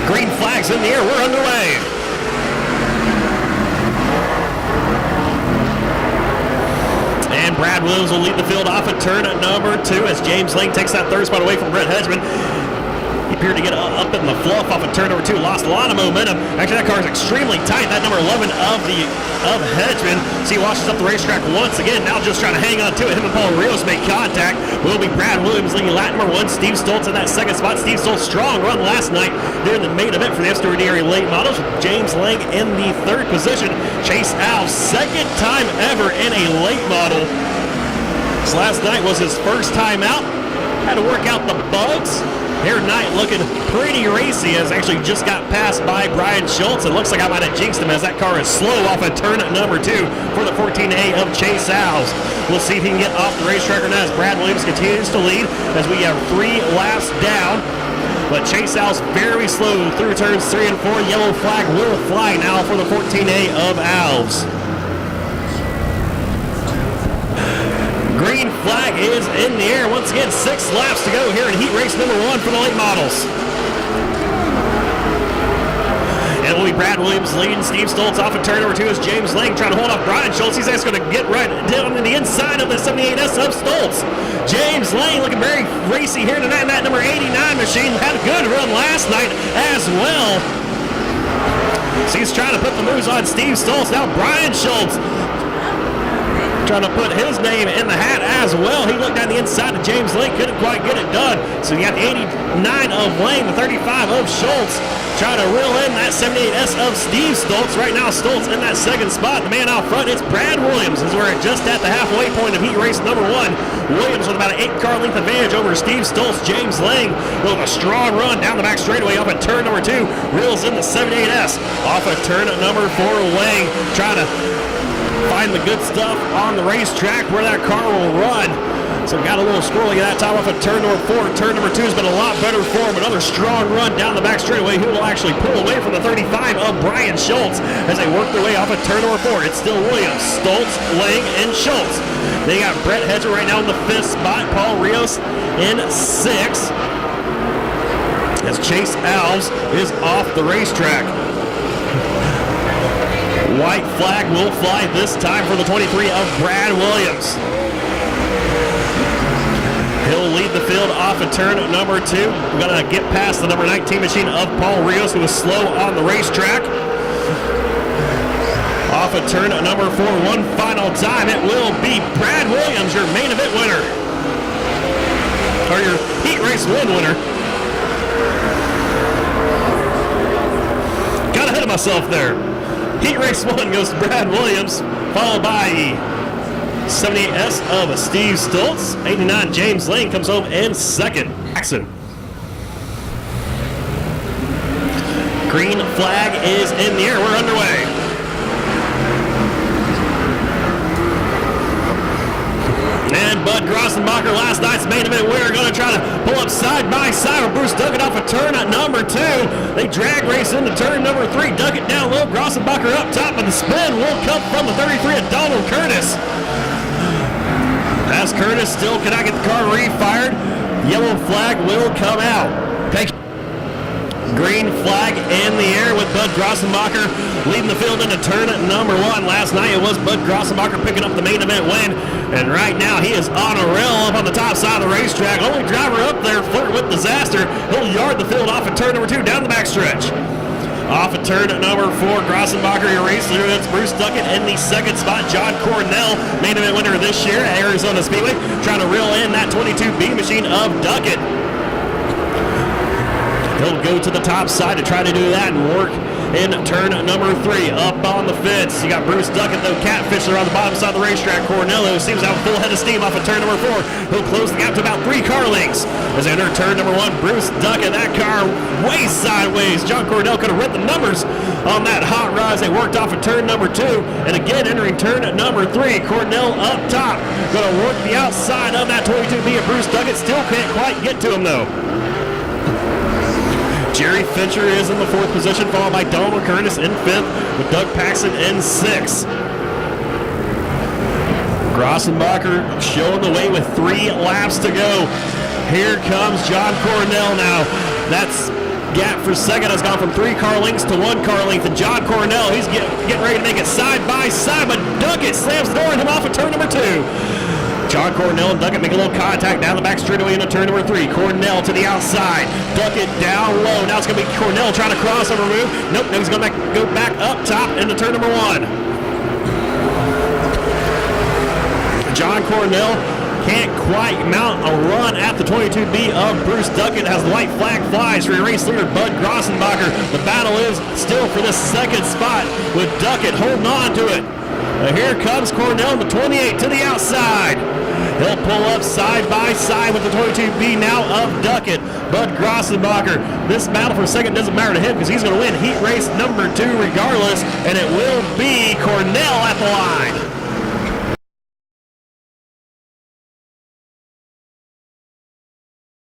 Green flags in the air, we're underway. And Brad Williams will lead the field off at turn number 2 as James Lane takes that third spot away from Brett Hedgeman. He appeared to get up in the fluff off of turn number 2, lost a lot of momentum. Actually, that car is extremely tight. That number 11 of Hedgeman. So he washes up the racetrack once again, now just trying to hang on to it. Him and Paul Rios make contact. Will be Brad Williams leading lap number 1. Steve Stoltz in that second spot. Steve Stoltz, strong run last night during the main event for the SWDRA late models. James Lang in the third position. Chase Alves, second time ever in a late model. So last night was his first time out. Had to work out the bugs. Here tonight looking pretty racy as actually just got passed by Brian Schultz. It looks like I might have jinxed him as that car is slow off of turn number 2 for the 14A of Chase Alves. We'll see if he can get off the racetrack or not as Brad Williams continues to lead as we have 3 laps down. But Chase Alves very slow through turns 3 and 4. Yellow flag will fly now for the 14A of Alves. Green flag is in the air. Once again, 6 laps to go here in heat race number 1 for the late models. And it will be Brad Williams leading Steve Stoltz off of turn number 2 as James Lang trying to hold off Brian Schultz. He's actually going to get right down to the inside of the 78S of Stoltz. James Lang looking very racy here tonight in that number 89 machine. Had a good run last night as well. So he's trying to put the moves on Steve Stoltz. Now Brian Schultz trying to put his name in the hat as well. He looked down the inside of James Lane, couldn't quite get it done. So you got the 89 of Lane, the 35 of Schultz, trying to reel in that 78S of Steve Stoltz. Right now, Stoltz in that second spot. The man out front, it's Brad Williams, as we're just at the halfway point of heat race number 1. Williams with about an 8-car length advantage over Steve Stoltz. James Lang with a strong run down the back straightaway off at turn number 2. Reels in the 78S off of turn number 4. Lang trying to find the good stuff on the racetrack where that car will run. So got a little squirrely at that time off of turn number 4. Turn number 2 has been a lot better for him. Another strong run down the back straightaway. Who will actually pull away from the 35 of Brian Schultz as they work their way off of turn number 4. It's still Williams, Stoltz, Lang, and Schultz. They got Brett Hedger right now in the 5th spot. Paul Rios in 6th. As Chase Alves is off the racetrack. White flag will fly this time for the 23 of Brad Williams. He'll lead the field off of turn number 2. We're going to get past the number 19 machine of Paul Rios, who was slow on the racetrack. Off of turn number 4, one final time. It will be Brad Williams, your main event winner. Or your heat race win winner. Got ahead of myself there. Heat race 1 goes to Brad Williams, followed by 78S of Steve Stoltz. 89 James Lane comes home in 2nd. Jackson. Green flag is in the air. We're underway. And Bud Grossenbacher, last night's main event winner, going to try to pull up side by side with Bruce Duckett off of turn number 2. They drag race into turn number 3. Duckett down low, Grossenbacher up top, and the spin will come from the 33 of Donald Curtis. As Curtis still cannot get the car refired, yellow flag will come out. Green flag in the air with Bud Grossenbacher leading the field into turn number 1. Last night it was Bud Grossenbacher picking up the main event win, and right now he is on a rail up on the top side of the racetrack. Only driver up there flirting with disaster. He'll yard the field off at turn number 2 down the backstretch. Off of turn number 4, Grossenbacher erases through. That's Bruce Duckett in the 2nd spot. John Cornell, main event winner this year at Arizona Speedway, trying to reel in that 22B machine of Duckett. He'll go to the top side to try to do that and work in turn number 3. Up on the fence, you got Bruce Duckett, though, catfishing on the bottom side of the racetrack. Cornello seems to have a full head of steam off of turn number 4. He'll close the gap to about 3 car lengths. As they enter turn number 1, Bruce Duckett, that car way sideways. John Cornell could have read the numbers on that hot rod as they worked off of turn number 2. And again, entering turn number 3, Cornell up top. Going to work the outside of that 22B, and Bruce Duckett still can't quite get to him, though. Jerry Fincher is in the 4th position, followed by Donald Curtis in 5th, with Doug Paxson in 6th. Grossenbacher showing the way with 3 laps to go. Here comes John Cornell now. That's gap for second has gone from 3 car lengths to 1 car length. And John Cornell, he's getting ready to make it side by side, but Duckett slams the door on him off of turn number 2. John Cornell and Duckett make a little contact down the back straightaway into turn number 3. Cornell to the outside. Duckett down low. Now it's going to be Cornell trying to crossover move. Nope, no, he's going to go back up top into turn number 1. John Cornell can't quite mount a run at the 22B of Bruce Duckett as the white flag flies for your race leader, Bud Grossenbacher. The battle is still for this second spot with Duckett holding on to it. Here comes Cornell in the 28 to the outside. He'll pull up side by side with the 22B now of Duckett. Bud Grossenbacher, this battle for a second doesn't matter to him because he's going to win heat race number 2 regardless, and it will be Cornell at the line.